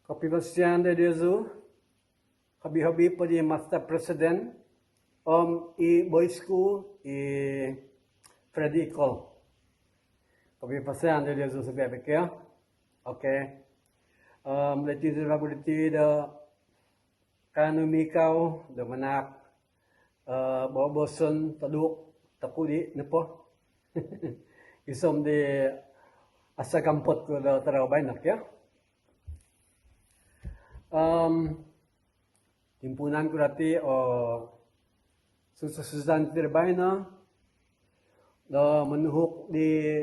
Kapibasian de Dezu, habi-habi po di Master President, boysku Freddy Cole. Kapibasian de Dezu sa bebek ya. Okay. Leti sa baguliti da kanumikaw, da manak, boboson, taduk, takudi, po. Isom di asa kampot ko da tarawbay nak ya. Himpunan ko dati sususan tirbay na manuhok di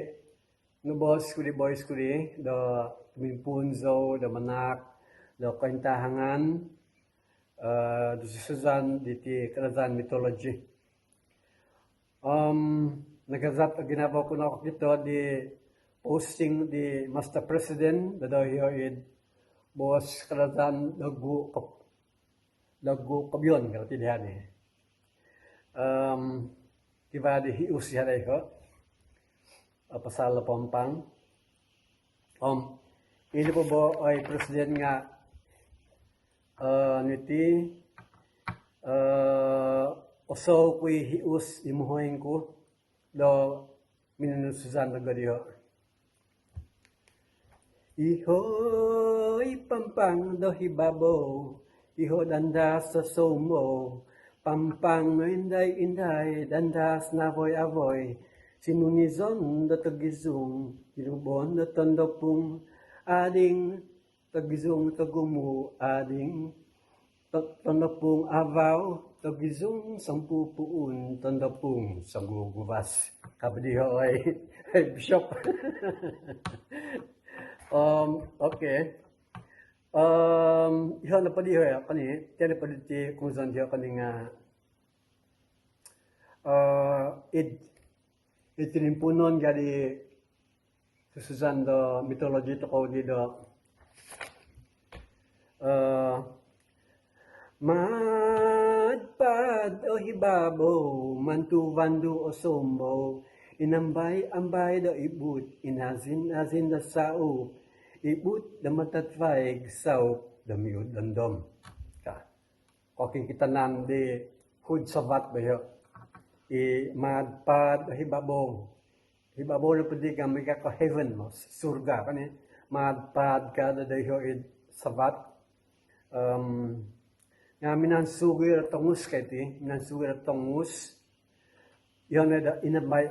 boys ko di minpunzo da manak da kaintahangan sususan di Kerajaan Mitologi. Nagazat ginawa ko na dito di posting di Master President da hiyoid Bos Kerajaan lagu kabyon kalau dia ni. Tiba di hius ya deh pasal pompang. Ini po ay presiden nga niti oso kui hius imuhoin ko do minunususan na gadiyo. Ihoy pampang do hibabo, iho dandas sa somo, pampang no inday, dandas na avoy, sinunizon do tagizong, inubon do tondopung, ading tagizong tagumu, ading tondopung avaw, tagizong sampupuun, tondopung sagugubas. Kabdiho ay bishop. Okay. Iho na padi hoya kani, tiyan na padi ti kung saan diya kani nga itinimpunon gadi sususan do mitologi to ko di do madpad o hibabo mantuvandu o sombo inambay do ibut inazin da sao ibut da matatvaig sao da miud dandom ka koking kita nam di hud savat bayo madpad hibabo na pudi kami ka heaven mo surga kani madpad ka da dayo savat nga minansugir tongus kiti minansugir tongus yon na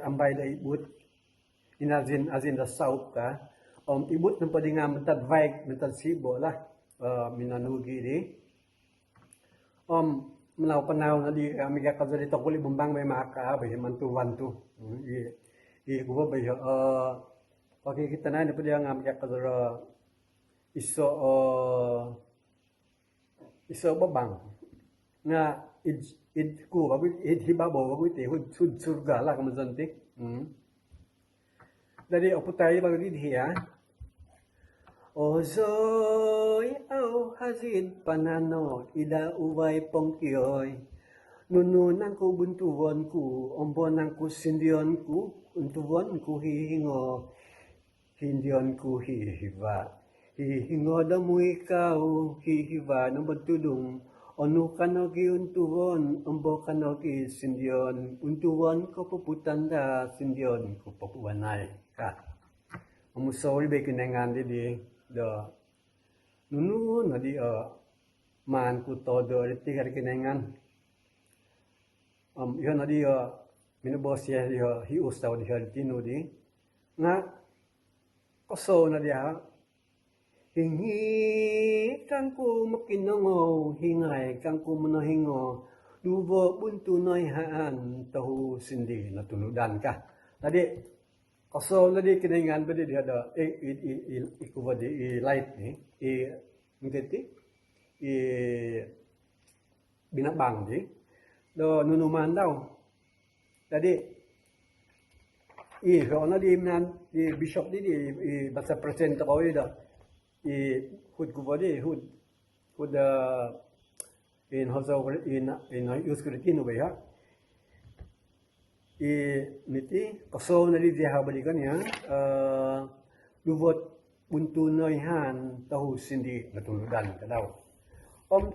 ambay da ibut inazin da sao ka ibut ng pwede nga matadvaig, matadsibo lah, minanugi di. Manaw na di kami kakazalito kuli bumbang may makakaabay, mantu-wantu. Kuba ba yun? Pakikita na, pwede nga makakazalo iso babang. Nga, hibabo, hud surga lah, kamazanti. Dari oputay bago diya. Ozoy au hazin panano ida uway pongkioy. Nununan ko buntuan ko, ombonan ko sindion ko, untuan ko hihingo, hindion ko hihiva. Hihingo da mo ikaw, hihiva ng bagtulong, ono ka no ki untuan, ombo ka no ki sindion, untuan ko puputanda, sindion ko pupuanay ka. Umusol ba kinangan di nunu na di man ko todo iti kar kinangan. Yun na di minubos siya di hius daw di tino di nga koso na di hingi kang ko makinango hingay kang ko manahingo dubo buntunoy haan tahu sindi natunudan ka. Tadi koso na di kiningan ba di ada ikuba di light ni ngiti binabang di do nunuman daw. Tadi na di bishop di basta present ko ida hud kuba di hud in hoso in uskritino ba ya niti koso na di dia balikan ya lubot buntu noihan tahu sindi natuludan kadau.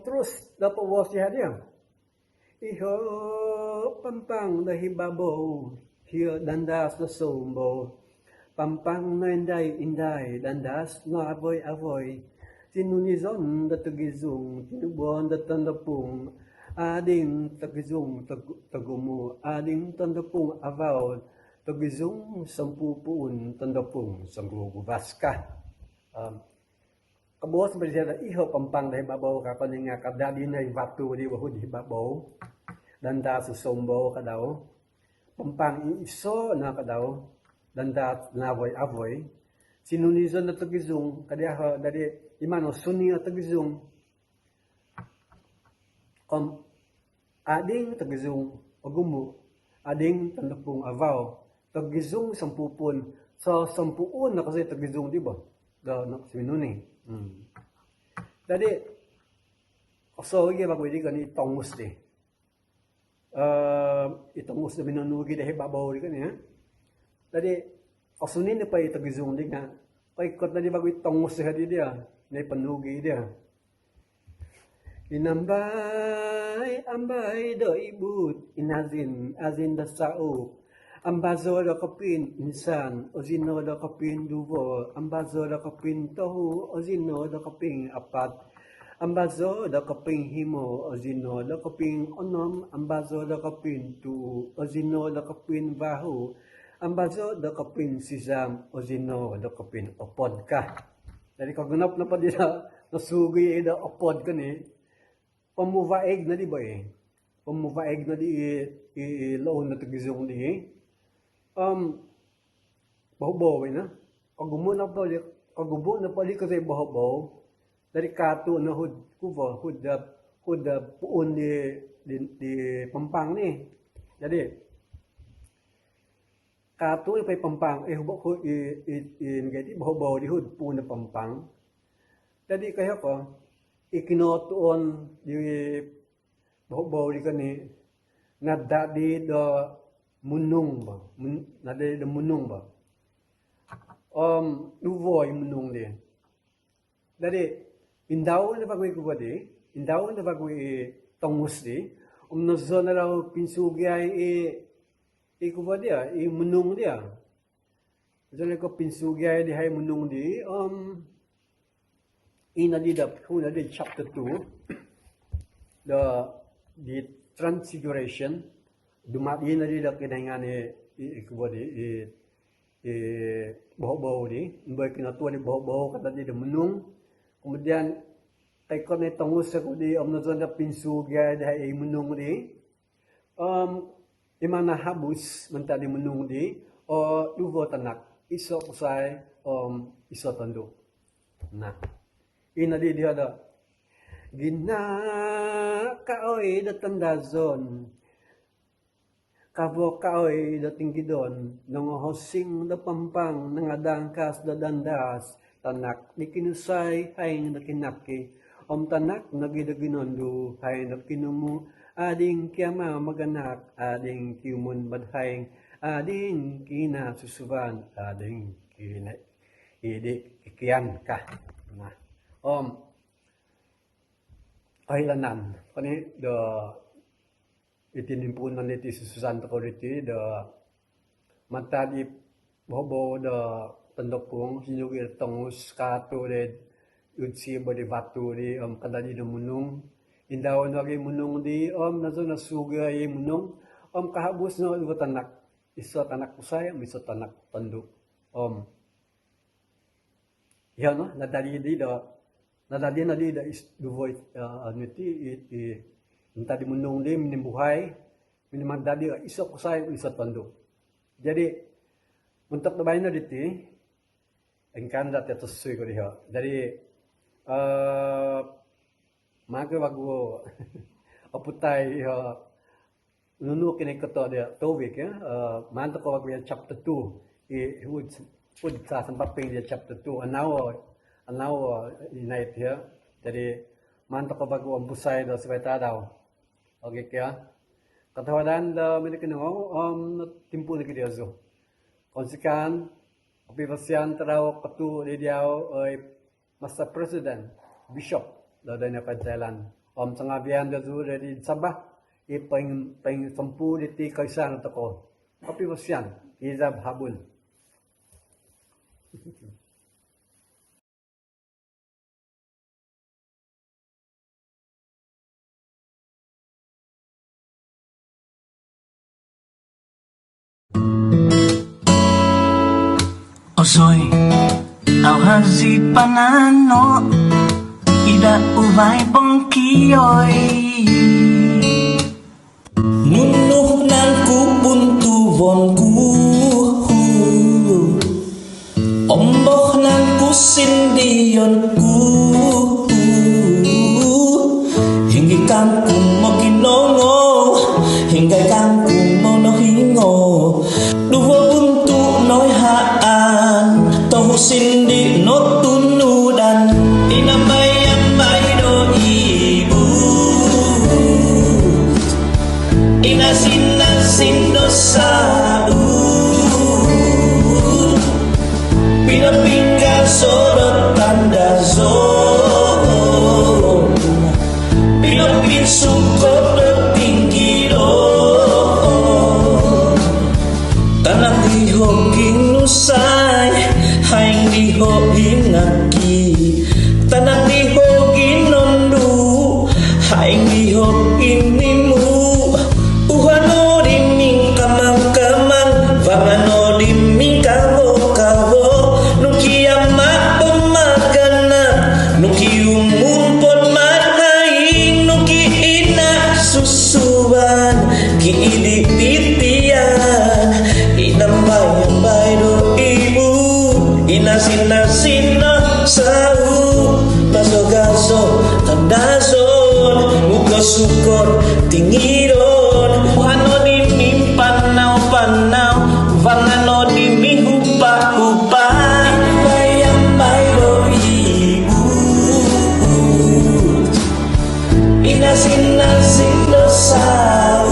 Terus dapat wasiat dia. Iho pampang dahi babau, hia dandas na sombo. Pampang na inday, dandas na avoy. Sinunizon da tagizong, tinubon da tandapong, ading tagizong tagumo, ading tandapong avaw, tagizong sampupuun tandapong sanggugubaska. Kabuos bersama iho pampang dahil babaw ka paninga kadali na batu di wahud di babaw danda susombo kadaw pampang iso na kadaw danda navoy sinunizon na tagizong kadiha dari imano suni na tagizong ading tagizong agumo ading tandapong avaw tagizong sampupun sa sampuun na kasi tagizong di ba da na sinuni. Jadi, so ini bagus juga ni tongus deh. Tongus deh minunugi deh babau deh kan ya. Jadi, asunin ni pai tagizung deh kan. Pai kot tadi bagus tongus deh dia, ni penugi dia. Ambai do ibut azin dasau. Ambazo da kapin insan, ozino da kapin duvo, ambazo da kapin tohu, ozino da kapin apat, ambazo da kapin himo, ozino da kapin onom, ambazo da kapin tu, ozino da kapin bahu, ambazo da kapin sisam, ozino da kapin opod ka. Jadi kagunap na pa dia nasugi da opod ka ni, pamuvaeg na di ba eh? Pamuvaeg na di loon na tagizong di eh? Bahabaw na. Kagumo na pali kasi bahabaw. Dari kato na hud puon di pampang ni. Jadi kato na pay pampang ngati bahabaw di hud puon na pampang. Jadi kaya ko ikinotuon di bahabaw di kani nadadi do munung ba nade de munung ba duvoy munung de dade indaw na bagay ko ba de indaw na bagay tongus de nazo na raw pinsugi ay ko ba dia munung dia jale ko pinsugi ay di hay munung de inadidap huna de chapter 2 the transfiguration Dumat ini dia kedengan ikubodi bau-bau ni, baik kena tuan ni bau-bau kata dia menung, kemudian taikon ni tongus aku di omnazon da pinsu dia dah menung ni, imana habus mentadi menung di, duvo tanak, iso kusai iso tanduk. Nah, ini dia ada gina kaoi datang dazon. Kabo kaoy dating gidon, nangohosing da pampang, nangadangkas da dandas, tanak ni kinusay hay nakinaki, tanak nagidaginondo hay nakinumu, ading kiyama maganak, ading kiumun badhayng, ading kinasusuban, ading ikiyan ka. Nah, kailanan, kani do itinimpunan iti sususan ko riti da matadi bobo da tandokong sinugi tongus kato de utsi bodi batu di kadali da munung indaw nagi munung di nazo nasuga ay munung kahabus no ibo tanak iso tanak usay iso tanak tanduk yan no nadali na di da is duvoy niti tadi menung dia menimbuhai minimal tadi isok usai isok tanduk. Jadi untuk terbaiknya diti engkan dat itu sesuai ko dia. Jadi maka bagu aputai nunu kini kata dia towik ya mantok ko bagu chapter 2 would sa sempat ping dia chapter 2 anaw night ya. Jadi mantok ko bagu ampusai do sebeta daw. Okay kaya katawadan da milikinong timpu na kiti azo. Konsikan Api pasian terau ketu di dia masa presiden bishop dari Thailand. Om sengabian tu dari Sabah peng sempu di ti kaisan toko. Api pasian izab habul. Osoy, au hazi panano, ida uvai bongkiyoy. Nunuh nan kubuntuwonku, omboh nan kusindiyonku, hingga kangkung mo ginongo, hingga kangkung mo nohingo, duwo buntu noy haan, tohu sindi no tunudan, inambay-ambay do ibu, inasin-asin do sau, pinapinggan sodot tanda zon, pinapin sungkot do tinggi do, tanah dihoging nusay, haing dihoging ngaki, tanah dihoging nondu, haing dihoging nimu, uhano diming kamang-kamang, vangano diming kavo-kavo, nuki amat pemakanan, nuki umun pon mathaing, nuki ina susuban, ki idik titian, inambay-ambay do ibu, inasin-asin na sau, baso-gaso tandazon, muka-sukot tingiron, uhano diming panaw-panaw, vangano diming hupa-hupa, inambay-ambay do ibu, inasin-asin na sau,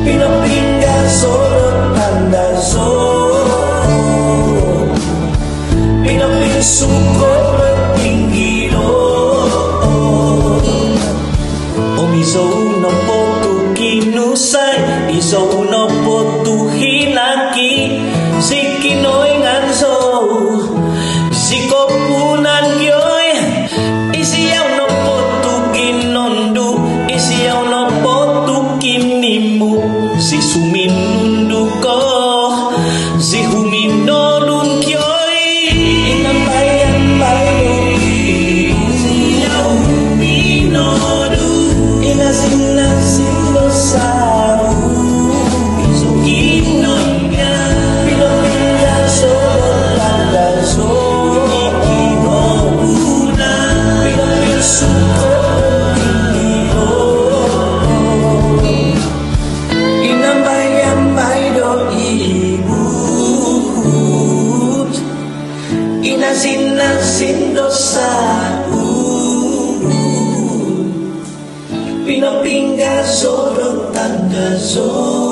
pinapinggan sodot tanda zon, pinaping sungkot bertinggi don, om iso no potu kinusay, iso no potu hinaki, sikinoy nganso, sikopunan kyoy, isiyaw no potu kinondu, isiyaw no potu kinimu, si suminundu ko, si huminodun kyoy, inambay-ambay do ibu, isiyaw huminodu, inasin-asin do sau, isukinoy nga, pinapinggan sodot tanda zon, ikinobuna, pinaping sungkot tingiron, inambay-ambay do ibu, inasin-asin do sau, pinapinggan sodot tanda zon.